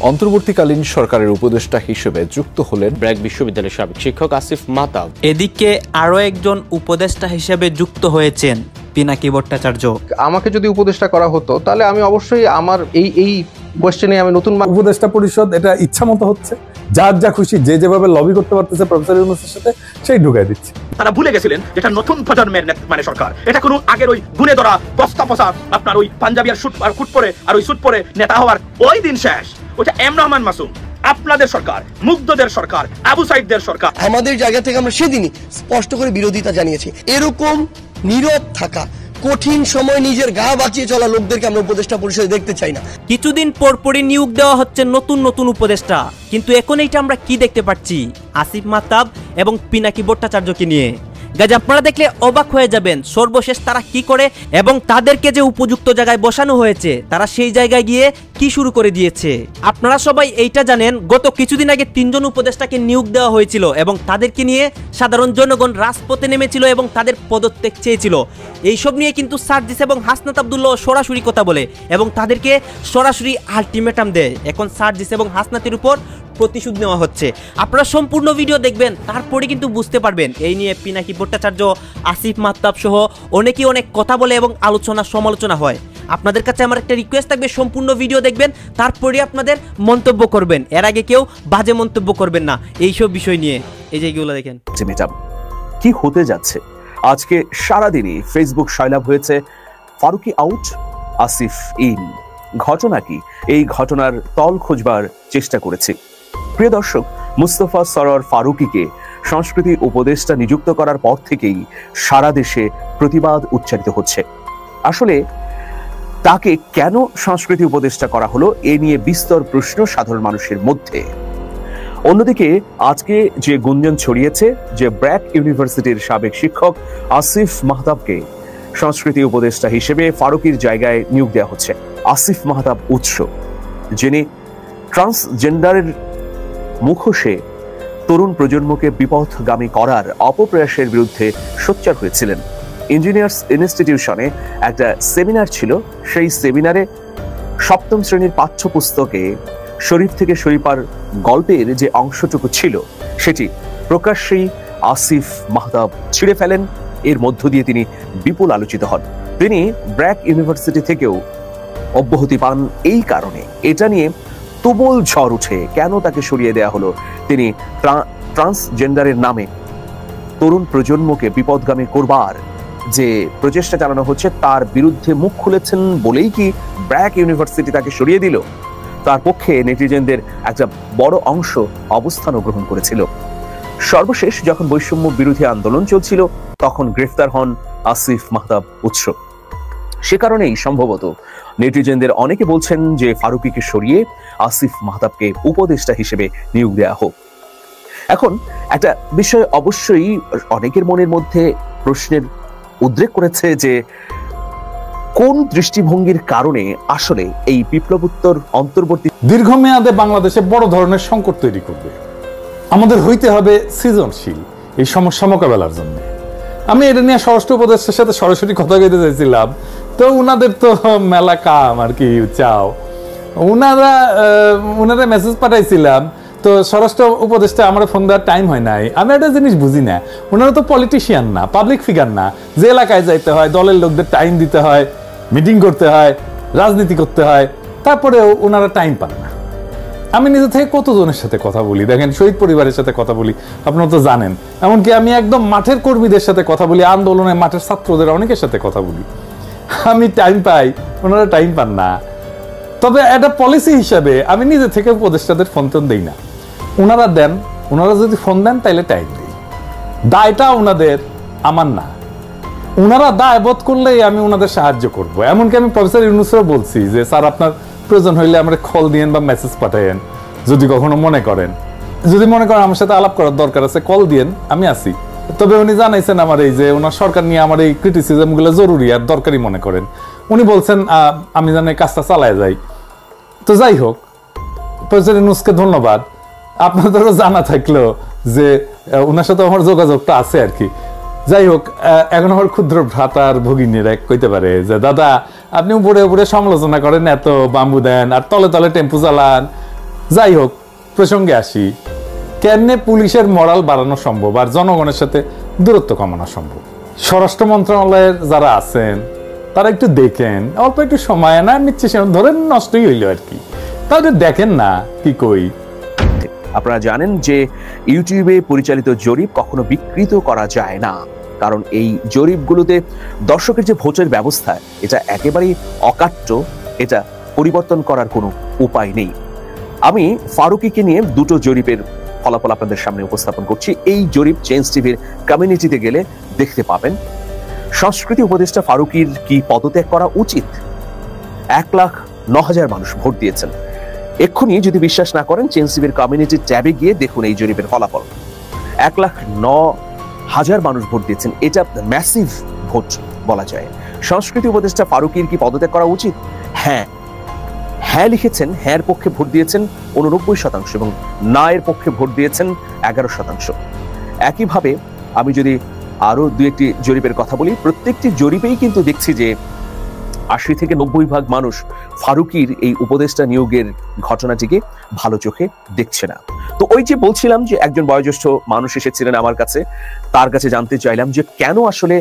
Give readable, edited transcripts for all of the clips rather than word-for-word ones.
অন্তর্বর্তীকালীন সরকারের উপদেষ্টা হিসেবে যুক্ত হলেন ব্র্যাক বিশ্ববিদ্যালয়ের সাবেক শিক্ষক আসিফ মাহতাব। এদিকে আরও একজন উপদেষ্টা হিসেবে যুক্ত হয়েছেন পিনাকি ভট্টাচার্য। আমাকে যদি উপদেষ্টা করা হতো তাহলে আমি অবশ্যই আমার এই কোয়েশ্চেনে আমি নতুন উপদেষ্টা পরিষদ এটা ইচ্ছা মতো হচ্ছে, যার যা খুশি যে যেভাবে লবি করতে পারতেছে প্রফেসর ইউনূসের সাথে সেই ঢুকাই দিচ্ছে। তারা ভুলে গেছিলেন এটা নতুন প্রজন্মের মানে সরকার, এটা কোনো আগের ওই গুনে ধরা বস্তা পচা আপনার ওই পাঞ্জাবি আর কুট পরে আর ওই স্যুট পরে নেতা হওয়ার ওই দিন শেষ। ওটা এম রহমান মাসুম আপনাদের সরকার, মুগ্ধদের সরকার, আবু সাইদদের সরকার। আমাদের জায়গা থেকে আমরা সেদিনই স্পষ্ট করে বিরোধিতা জানিয়েছি। এরকম নীরব থাকা, কঠিন সময় নিজের গা বাঁচিয়ে চলা লোকদেরকে আমরা উপদেষ্টা পরিষদে দেখতে চাই না। কিছুদিন পরপরই নিয়োগ দেওয়া হচ্ছে নতুন নতুন উপদেষ্টা, কিন্তু এখন এইটা আমরা কি দেখতে পাচ্ছি? আসিফ মাহতাব এবং পিনাকি ভট্টাচার্যকে নিয়ে। গাইজ আপনারা দেখলে অবাক হয়ে যাবেন সর্বশেষ তারা কি করে এবং তাদেরকে যে উপযুক্ত জায়গায় বসানো হয়েছে তারা সেই জায়গায় গিয়ে কি শুরু করে দিয়েছে। আপনারা সবাই এইটা জানেন, গত কিছুদিন আগে 3 জন উপদেষ্টাকে নিয়োগ দেওয়া হয়েছিল এবং তাদেরকে নিয়ে সাধারণ জনগণ রাজপথে নেমেছিল এবং তাদের পদত্যাগ চেয়েছিল। এইসব নিয়ে কিন্তু সার্জিস এবং হাসনাত আব্দুল্লাহ সরাসরি কথা বলে এবং তাদেরকে সরাসরি আলটিমেটাম দেয়। এখন সার্জিস এবং হাসনাতের উপর প্রতিশোধ নেওয়া হচ্ছে। আপনারা সম্পূর্ণ ভিডিও দেখবেন, তারপরে কিন্তু বুঝতে পারবেন এই নিয়ে পিনাকি ভট্টাচার্য, আসিফ মাহতাব সহ অনেকেই অনেক কথা বলে এবং আলোচনা সমালোচনা হয়। আপনাদের কাছে আমার একটা রিকোয়েস্ট থাকবে, সম্পূর্ণ ভিডিও দেখবেন, তারপরে আপনাদের মন্তব্য করবেন। এর আগে কেউ বাজে মন্তব্য করবেন না এইসব বিষয় নিয়ে। এই যে এগুলো দেখেন কি হতে যাচ্ছে। আজকে সারাদিনই ফেসবুক সয়লাভ হয়েছে ফারুকি আউট, আসিফ ইন। ঘটনা কি? এই ঘটনার তল খুঁজবার চেষ্টা করেছি। প্রিয় দর্শক, মুস্তফা সরোয়ার ফারুকিকে সংস্কৃতি উপদেষ্টা নিযুক্ত করার পর থেকেই সারা দেশে প্রতিবাদ উচ্চারিত হচ্ছে। আসলে তাকে কেন সংস্কৃতি উপদেষ্টা করা হলো এ নিয়ে বিস্তর প্রশ্ন সাধারণ মানুষের মধ্যে। অন্যদিকে আজকে যে গুঞ্জন ছড়িয়েছে যে ব্র্যাক ইউনিভার্সিটির সাবেক শিক্ষক আসিফ মাহতাবকে সংস্কৃতি উপদেষ্টা হিসেবে ফারুকির জায়গায় নিয়োগ দেওয়া হচ্ছে। আসিফ মাহতাব উৎস, যিনি ট্রান্সজেন্ডারের মুখোশে তরুণ প্রজন্মকে বিপথগামী করার অপপ্রয়াসের বিরুদ্ধে সোচ্চার হয়েছিলেন। ইঞ্জিনিয়ার্স ইনস্টিটিউশনে একটা সেমিনার ছিল, সেই সেমিনারে 7ম শ্রেণীর পাঠ্যপুস্তকে শরীফ থেকে শরীফার গল্পের যে অংশটুকু ছিল সেটি প্রকাশ্যেই আসিফ মাহতাব ছিঁড়ে ফেলেন। এর মধ্য দিয়ে তিনি বিপুল আলোচিত হন। তিনি ব্র্যাক ইউনিভার্সিটি থেকেও অব্যাহতি পান। এই কারণে এটা নিয়ে তুমুল ঝড় উঠে কেন তাকে সরিয়ে দেওয়া হলো। তিনি ট্রান্সজেন্ডারের নামে তরুণ প্রজন্মকে বিপদগামী করবার যে প্রচেষ্টা চালানো হচ্ছে তার বিরুদ্ধে মুখ খুলেছেন বলেই কি ব্র্যাক ইউনিভার্সিটি তাকে সরিয়ে দিল? তার পক্ষে নেটিজেনদের একটা বড় অংশ অবস্থানও গ্রহণ করেছিল। সর্বশেষ যখন বৈষম্য বিরোধী আন্দোলন চলছিল তখন গ্রেফতার হন আসিফ মাহতাব উৎস। সে কারণেই সম্ভবত নেটিজেনদের অনেকে বলছেন যে ফারুকিকে সরিয়ে আসিফ মাহতাবকে উপদেষ্টা হিসেবে নিয়োগ দেওয়া হোক। এখন একটা বিষয় অবশ্যই অনেকের মনের মধ্যে প্রশ্নের উদ্রেক করেছে যে কোন দৃষ্টিভঙ্গির কারণে আসলে এই বিপ্লবোত্তর অন্তর্বর্তী দীর্ঘমেয়াদে বাংলাদেশে বড় ধরনের সংকট তৈরি করবে। আমাদের হইতে হবে সৃজনশীল এই সমস্যা মোকাবেলার জন্য। আমি এটা নিয়ে স্বরাষ্ট্র উপদেষ্টার সাথে সরাসরি কথা কইতে চাইছিলাম, তো উনাদের তো মেলা কাম আর কি চাও, উনারা মেসেজ পাঠাইছিলাম, তো স্বরাষ্ট্র উপদেষ্টা আমার ফোন দেওয়ার টাইম হয় নাই। আমি একটা জিনিস বুঝি না, ওনারা তো পলিটিশিয়ান না, পাবলিক ফিগার না, যে এলাকায় যাইতে হয়, দলের লোকদের টাইম দিতে হয়, মিটিং করতে হয়, রাজনীতি করতে হয়, তারপরেও ওনারা টাইম পান না। আমি নিজে থেকে কতজনের সাথে কথা বলি, দেখেন শহীদ পরিবারের সাথে কথা বলি, আপনারা তো জানেন। এমনকি আমি একদম মাঠের কর্মীদের সাথে কথা বলি, আন্দোলনে মাঠের ছাত্রদের অনেকের সাথে কথা বলি। আমি টাইম পাই, ওনারা টাইম পান না। তবে একটা পলিসি হিসাবে আমি নিজে থেকে উপদেষ্টাদের ফোন টোন দিই না, ওনারা দেন। ওনারা যদি ফোন দেন তাইলে টাইম দিই। দায়টা ওনাদের, আমার না। ওনারা দায় বোধ করলেই আমি ওনাদের সাহায্য করব। এমনকি আমি প্রফেসর ইউনূসেরও বলছি যে স্যার আপনার প্রয়োজন হইলে আমরা কল দিয়েন বা মেসেজ পাঠাইন, যদি কখনো মনে করেন, যদি মনে করেন আমার সাথে আলাপ করার দরকার আছে কল দিয়েন, আমি আসি। তবে উনি জানাইছেন আমার এই যে ওনার সরকার নিয়ে আমার এই ক্রিটিসিজম গুলো জরুরি আর দরকারি মনে করেন। উনি বলছেন আমি যেন এই কাজটা চালায় যাই। তো যাই হোক, প্রফেসর ইউনূসকে ধন্যবাদ। আপনাদেরও জানা থাকলো যে ওনার সাথে আমার যোগাযোগটা আছে আর কি। যাই হোক, এখন আমার ক্ষুদ্র ভ্রাতার ভগিনীরা কইতে পারে যে দাদা আপনি উপরে উপরে সমালোচনা করেন, এত বাম্বু দেন আর তলে তলে টেম্পু চালান, যাই হোক, প্রসঙ্গে আসি, কেমনে পুলিশের মরাল বাড়ানো সম্ভব আর জনগণের সাথে দূরত্ব কমানো সম্ভব? স্বরাষ্ট্র মন্ত্রণালয়ের যারা আছেন তারা একটু দেখেন, অল্প একটু সময় না নিচ্ছে, ধরেন নষ্টই হইল আর কি, তাহলে দেখেন না কি কই। আপনারা জানেন যে ইউটিউবে পরিচালিত জরিপ কখনো বিকৃত করা যায় না, কারণ এই জরিপগুলোতে দর্শকের যে ভোটের ব্যবস্থা এটা একেবারেই অকাট্য, এটা পরিবর্তন করার কোনো উপায় নেই। আমি ফারুকীকে নিয়ে দুটো জরিপের ফলাফল আপনাদের সামনে উপস্থাপন করছি। এই জরিপ চেঞ্জ টিভির কমিউনিটিতে গেলে দেখতে পাবেন। সংস্কৃতি উপদেষ্টা ফারুকীর কি পদত্যাগ করা উচিত? 1,09,000 মানুষ ভোট দিয়েছেন। এক্ষুনি যদি বিশ্বাস না করেন, চেঞ্জ টিভির কমিউনিটি ট্যাবে গিয়ে দেখুন এই জরিপের ফলাফল। 1,09,000 মানুষ ভোট দিয়েছেন, এটা ম্যাসিভ ভোট বলা যায়। সংস্কৃতি উপদেষ্টা ফারুকীর কি পদত্যাগ করা উচিত? হ্যাঁ হ্যাঁ লিখেছেন, হ্যাঁ পক্ষে ভোট দিয়েছেন 89% এবং না এর পক্ষে ভোট দিয়েছেন 11%। একইভাবে আমি যদি আরো দু একটি জরিপের কথা বলি, প্রত্যেকটি জরিপেই কিন্তু দেখছি যে 80 থেকে 90% মানুষ ফারুকীর এই উপদেষ্টা নিয়োগের ঘটনাটিকে ভালো চোখে দেখছে না। তো ওই যে বলছিলাম যে একজন বয়োজ্যেষ্ঠ মানুষ এসেছিলেন আমার কাছে, তার কাছে জানতে চাইলাম যে কেন আসলে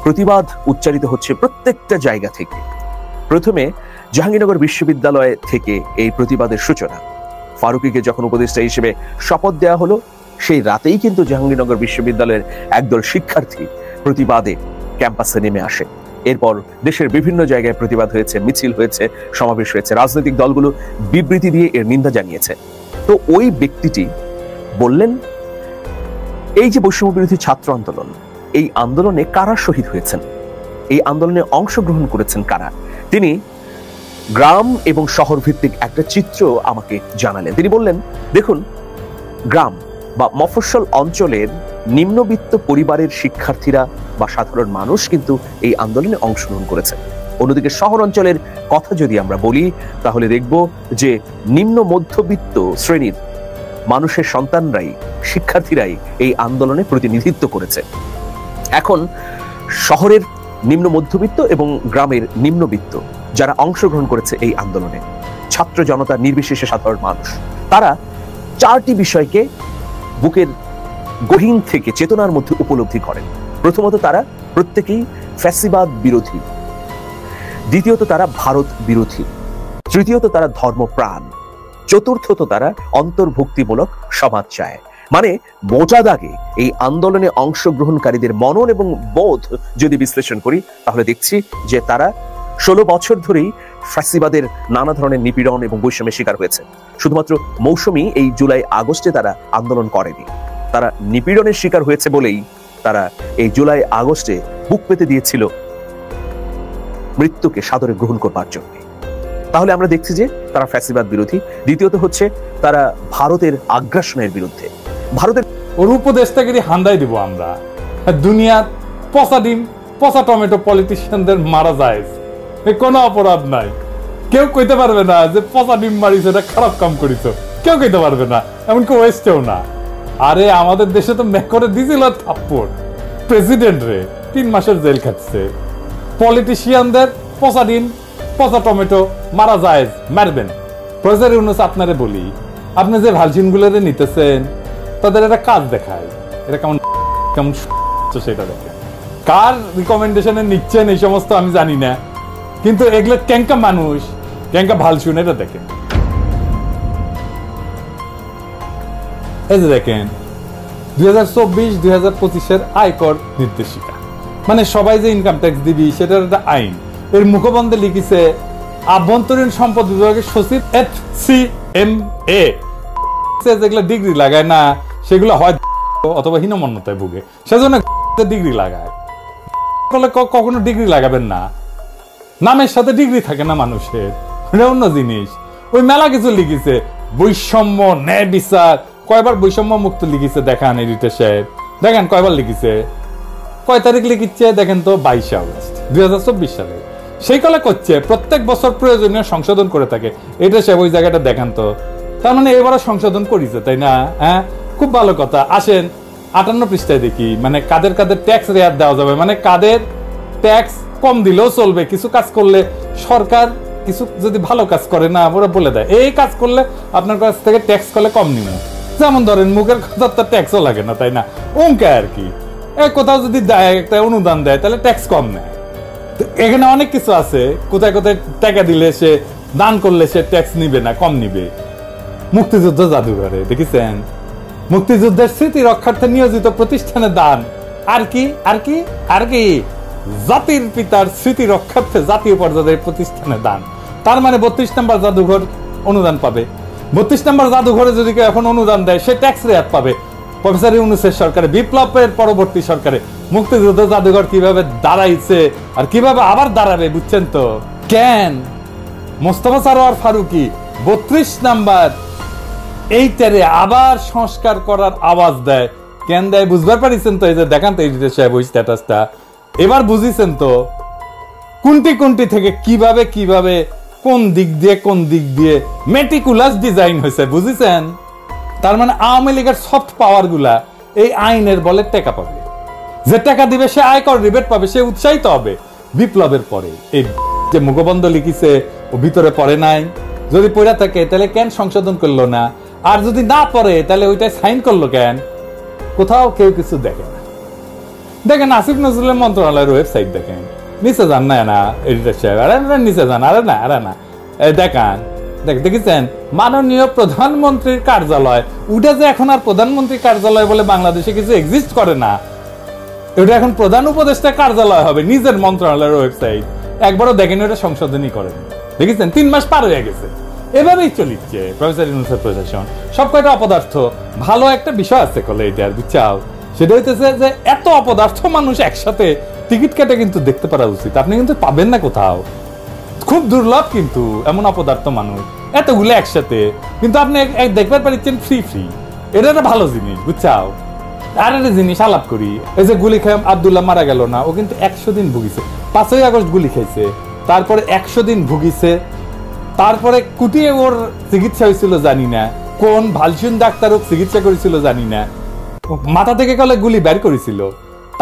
প্রতিবাদ উচ্চারিত হচ্ছে প্রত্যেকটা জায়গা থেকে। প্রথমে জাহাঙ্গীরনগর বিশ্ববিদ্যালয় থেকে এই প্রতিবাদের সূচনা। ফারুকীকে যখন উপদেষ্টা হিসেবে শপথ দেওয়া হলো, সেই রাতেই কিন্তু জাহাঙ্গীরনগর বিশ্ববিদ্যালয়ের একদল শিক্ষার্থী প্রতিবাদে ক্যাম্পাসে নেমে আসে। এরপর দেশের বিভিন্ন জায়গায় প্রতিবাদ হয়েছে, মিছিল হয়েছে, সমাবেশ হয়েছে, রাজনৈতিক দলগুলো বিবৃতি দিয়ে এর নিন্দা জানিয়েছে। তো ওই ব্যক্তিটি বললেন, এই যে বৈষম্য বিরোধী ছাত্র আন্দোলন, এই আন্দোলনে কারা শহীদ হয়েছেন, এই আন্দোলনে অংশগ্রহণ করেছেন কারা, তিনি গ্রাম এবং শহর ভিত্তিক একটা চিত্র আমাকে জানালেন। তিনি বললেন, দেখুন, গ্রাম বা মফস্বল অঞ্চলের নিম্নবিত্ত পরিবারের শিক্ষার্থীরা বা সাধারণ মানুষ কিন্তু এই আন্দোলনে অংশগ্রহণ করেছে। অন্যদিকে শহর অঞ্চলের কথা যদি আমরা বলি, তাহলে দেখব যে নিম্ন মধ্যবিত্ত শ্রেণীর মানুষের সন্তানরাই, শিক্ষার্থীরাই এই আন্দোলনে প্রতিনিধিত্ব করেছে। এখন শহরের নিম্ন মধ্যবিত্ত এবং গ্রামের নিম্নবিত্ত যারা অংশগ্রহণ করেছে এই আন্দোলনে, ছাত্র জনতা নির্বিশেষে সাধারণ মানুষ, তারা 4টি বিষয়কে বুকের গহীন থেকে চেতনার মধ্যে উপলব্ধি করেন। প্রথমত, তারা প্রত্যেকেই ফ্যাসিবাদ বিরোধী। দ্বিতীয়ত, তারা ভারত বিরোধী। তৃতীয়ত, তারা ধর্মপ্রাণ। চতুর্থত, তারা অন্তর্ভুক্তিমূলক সমাজ চায়। মানে মোটা দাগে এই আন্দোলনে অংশগ্রহণকারীদের মনন এবং বোধ যদি বিশ্লেষণ করি, তাহলে দেখছি যে তারা 16 বছর ধরেই ফ্যাসিবাদের নানা ধরনের নিপীড়ন এবং বৈষম্যের শিকার হয়েছে। শুধুমাত্র মৌসুমী এই জুলাই আগস্টে তারা আন্দোলন করেনি, তারা নিপীড়নের শিকার হয়েছে বলেই তারা এই জুলাই আগস্টে বুক পেতে দিয়েছিল মৃত্যুকে সাদরে গ্রহণ করবার জন্য। তাহলে আমরা দেখছি যে তারা ফ্যাসিবাদ বিরোধী। দ্বিতীয়ত হচ্ছে তারা ভারতের আগ্রাসনের বিরুদ্ধে। ভারতের ওর উপদেশটাকে হান্দাই দিব আমরা। দুনিয়ার পচা ডিম, পচা টমেটো পলিটিশিয়ানদের মারা যায়, কোনো অপরাধ নাই। কেউ কইতে পারবে না যে পচা ডিম মারিছে, এটা খারাপ কাম করিছ, কেউ কইতে পারবে না, এমনকি ওয়েস্টেও না। আরে আমাদের দেশে তো মেক করে দিয়েছিল থাপ্পড়, প্রেসিডেন্ট রে 3 মাসের জেল খাচ্ছে। পলিটিশিয়ানদের পচা ডিম, পচা টমেটো মারা যায়, মারবেন। প্রফেসর ইউনূস, আপনারে বলি, আপনি যে ভালসিন গুলোরে নিতেছেন, তাদের একটা কাজ দেখায়, এটা কেমন কেমন সেটা দেখে। কার রিকমেন্ডেশনে নিচ্ছেন এই সমস্ত আমি জানি না, কিন্তু এগুলো ক্যাঙ্কা মানুষ, ক্যাঙ্কা ভালসুন, এটা দেখেন। এই যে দেখেন 2024-2025 আয়কর নির্দেশিকা, মানে সবাই যে ইনকাম ট্যাক্স দিবি সেটার একটা আইন। এর মুখবন্ধে লিখিছে আভ্যন্তরীণ সম্পদ বিভাগের সচিব FCMA। যেগুলো ডিগ্রি লাগায় না সেগুলো হয় অথবা হীনমন্যতায় ভুগে, সেজন্য ডিগ্রি লাগায়। কখনো ডিগ্রি লাগাবেন না, নামের সাথে ডিগ্রি থাকে না মানুষের, এটা অন্য জিনিস। ওই মেলা কিছু লিখিছে, বৈষম্য, ন্যায় বিচার, কয়বার বৈষম্য মুক্ত লিখিছে দেখান এডিটর সাহেব, দেখেন কয়বার লিখিছে, কয় তারিখ লিখিচ্ছে দেখেন তো, 22 আগস্ট 2024 সালে। সেই কলে করছে প্রত্যেক বছর প্রয়োজনীয় সংশোধন করে থাকে, এটা সে ওই জায়গাটা দেখেন তো। তার মানে এবারও সংশোধন করেছে, তাই না? হ্যাঁ, খুব ভালো কথা। আসেন 58 পৃষ্ঠায় দেখি, মানে কাদের কাদের ট্যাক্স রেয়াত দেওয়া যাবে, মানে কাদের ট্যাক্স কম দিলেও চলবে, কিছু কাজ করলে সরকার কিছু যদি ভালো কাজ করে না ওরা বলে দেয় এই কাজ করলে আপনার কাছ থেকে ট্যাক্স করলে কম নিব, যেমন ধরেন মুখের কথা তো ট্যাক্সও লাগে না, তাই না, অঙ্কে আর কি, কোথাও যদি দেয় একটা অনুদান দেয় তাহলে ট্যাক্স কম নেয়। তো এখানে অনেক কিছু আছে, কোথায় কোথায় টাকা দিলে সে দান করলে সে ট্যাক্স নিবে না, কম নিবে। মুক্তিযুদ্ধ জাদুঘরে দেখেছেন, মুক্তিযুদ্ধের স্মৃতি রক্ষার্থে নিয়োজিত প্রতিষ্ঠানে দান, আর কি আর কি আর কি জাতির পিতার স্মৃতি রক্ষার্থে জাতীয় পর্যায়ের প্রতিষ্ঠানে দান। তার মানে 32 নম্বর জাদুঘর অনুদান পাবে। 32 নম্বর জাদুঘরে যদি কেউ এখন অনুদান দেয় সে ট্যাক্স রেয়াত পাবে। প্রফেসর ইউনূসের সরকারে, বিপ্লবের পরবর্তী সরকারে মুক্তিযুদ্ধ জাদুঘর কিভাবে দাঁড়াইছে আর কিভাবে আবার দাঁড়াবে বুঝছেন তো। কেন মোস্তফা সরোয়ার ফারুকী 32 নাম্বার এইটারে আবার সংস্কার করার আওয়াজ দেয়, কেন দেয় বুঝবার পারিছেন তো। এই যে দেখান তো এডিটর সাহেব ওই স্ট্যাটাসটা, এবার বুঝিছেন তো কোনটি কোনটি থেকে কিভাবে কিভাবে কোন দিক দিয়ে মেটিকুলাস ডিজাইন হয়েছে, বুঝিছেন। তার মানে আওয়ামী লীগের সফট পাওয়ার গুলা এই আইনের বলে টাকা পাবে, যে টাকা দিবে সে আয়কর রিবেট পাবে, সে উৎসাহিত হবে। বিপ্লবের পরে এই যে মুখবন্ধ লিখিছে ও ভিতরে পড়ে নাই, যদি পড়া থাকে তাহলে কেন সংশোধন করলো না, আর যদি না পড়ে তাহলে ওইটাই সাইন করলো কেন, কোথাও কেউ কিছু দেখে না। দেখেন আসিফ নজরুলের মন্ত্রণালয়ের ওয়েবসাইট দেখেন, নিচে যান না এডিটর সাহেব, আরে নিচে যান, আরে না দেখান, দেখেছেন মাননীয় প্রধানমন্ত্রীর কার্যালয়, ওটা যে এখন আর প্রধানমন্ত্রীর কার্যালয় বলে বাংলাদেশে কিছু এক্সিস্ট করে না, এটা এখন প্রধান উপদেষ্টা কার্যালয় হবে, নিজের মন্ত্রণালয়ের ওয়েবসাইট। একবারও দেখেন ওটা সংশোধনই করেন, দেখেছেন 3 মাস পার হয়ে গেছে, এভাবেই চলিচ্ছে প্রফেসর ইউনূসের প্রশাসন। সব কয়টা অপদার্থ। ভালো একটা বিষয় আছে কলে এটার বুঝছাও, সেটা হইতেছে যে এত অপদার্থ মানুষ একসাথে টিকিট কেটে কিন্তু দেখতে পারা উচিত, আপনি কিন্তু পাবেন না কোথাও, খুব দুর্লভ কিন্তু এমন অপদার্থ মানুষ এতগুলো একসাথে, কিন্তু আপনি দেখতে পারছেন ফ্রি, এটা একটা ভালো জিনিস বুঝছাও। আর একটা জিনিস আলাপ করি, এই যে গুলি খেয়ে আব্দুল্লাহ মারা গেল না, ও কিন্তু 100 দিন ভুগিছে, 5ই আগস্ট গুলি খাইছে, তারপরে 100 দিন ভুগিছে, তারপরে কুটিয়ে ওর চিকিৎসা হয়েছিল জানি না, কোন ভালসুন ডাক্তার ওর চিকিৎসা করেছিল জানি না, মাথা থেকে কলে গুলি বের করেছিল,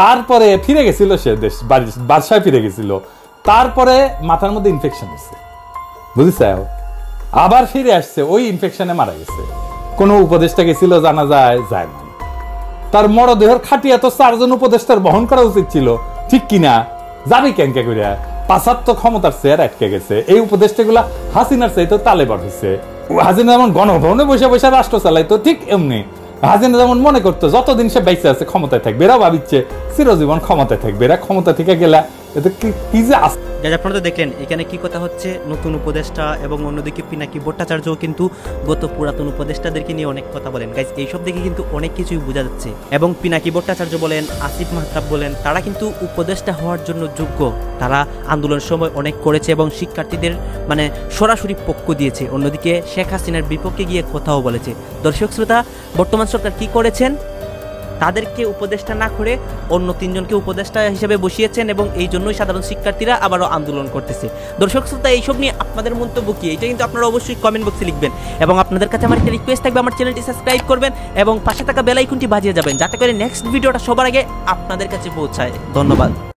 তারপরে ফিরে গেছিল সে দেশ বাদশায় ফিরে গেছিল, তারপরে মাথার মধ্যে ইনফেকশন হচ্ছে বুঝেছো, আবার ফিরে আসছে, ওই ইনফেকশনে মারা গেছে। কোন উপদেষ্টা গেছিল জানা যায় না, তার মরদেহের খাটিয়া তো 4 জন উপদেষ্টার বহন করা উচিত ছিল, ঠিক কিনা, যাবি কেনকে করিয়া, 75 ক্ষমতার চেয়ার আটকে গেছে। এই উপদেষ্টাগুলা হাসিনার চাইতে তালেবান হয়েছে। হাসিনা যেমন গণভবনে বসে বসে রাষ্ট্র চালাইতো, ঠিক এমনি হাসিনা যেমন মনে করতো যতদিন সে বেঁচে আছে ক্ষমতায় থাকবে, এরা ভাবিচ্ছে চিরজীবন ক্ষমতায় থাকবে, এরা ক্ষমতা থেকে গেলা এতে কি যে আপনারা তো দেখলেন এখানে কি কথা হচ্ছে, নতুন উপদেষ্টা এবং অন্যদিকে পিনাকি ভট্টাচার্যও কিন্তু গত পুরাতন উপদেষ্টাদেরকে নিয়ে অনেক কথা বলেন। গাইজ এইসব দেখে কিন্তু অনেক কিছুই বোঝা যাচ্ছে, এবং পিনাকি ভট্টাচার্য বলেন, আসিফ মাহতাব বলেন, তারা কিন্তু উপদেষ্টা হওয়ার জন্য যোগ্য, তারা আন্দোলনের সময় অনেক করেছে এবং শিক্ষার্থীদের মানে সরাসরি পক্ষ দিয়েছে, অন্যদিকে শেখ হাসিনার বিপক্ষে গিয়ে কথাও বলেছে। দর্শক শ্রোতা, বর্তমান সরকার কি করেছেন, তাদেরকে উপদেষ্টা না করে অন্য 3 জনকে উপদেষ্টা হিসেবে বসিয়েছেন, এবং এই জন্যই সাধারণ শিক্ষার্থীরা আবারও আন্দোলন করতেছে। দর্শক শ্রোতা, এইসব নিয়ে আপনাদের মন্তব্য কি, এটা কিন্তু আপনারা অবশ্যই কমেন্ট বক্সে লিখবেন, এবং আপনাদের কাছে আমার একটা রিকোয়েস্ট থাকবে, আমার চ্যানেলটি সাবস্ক্রাইব করবেন এবং পাশে থাকা বেল আইকনটি বাজিয়ে যাবেন, যাতে করে নেক্সট ভিডিওটা সবার আগে আপনাদের কাছে পৌঁছায়। ধন্যবাদ।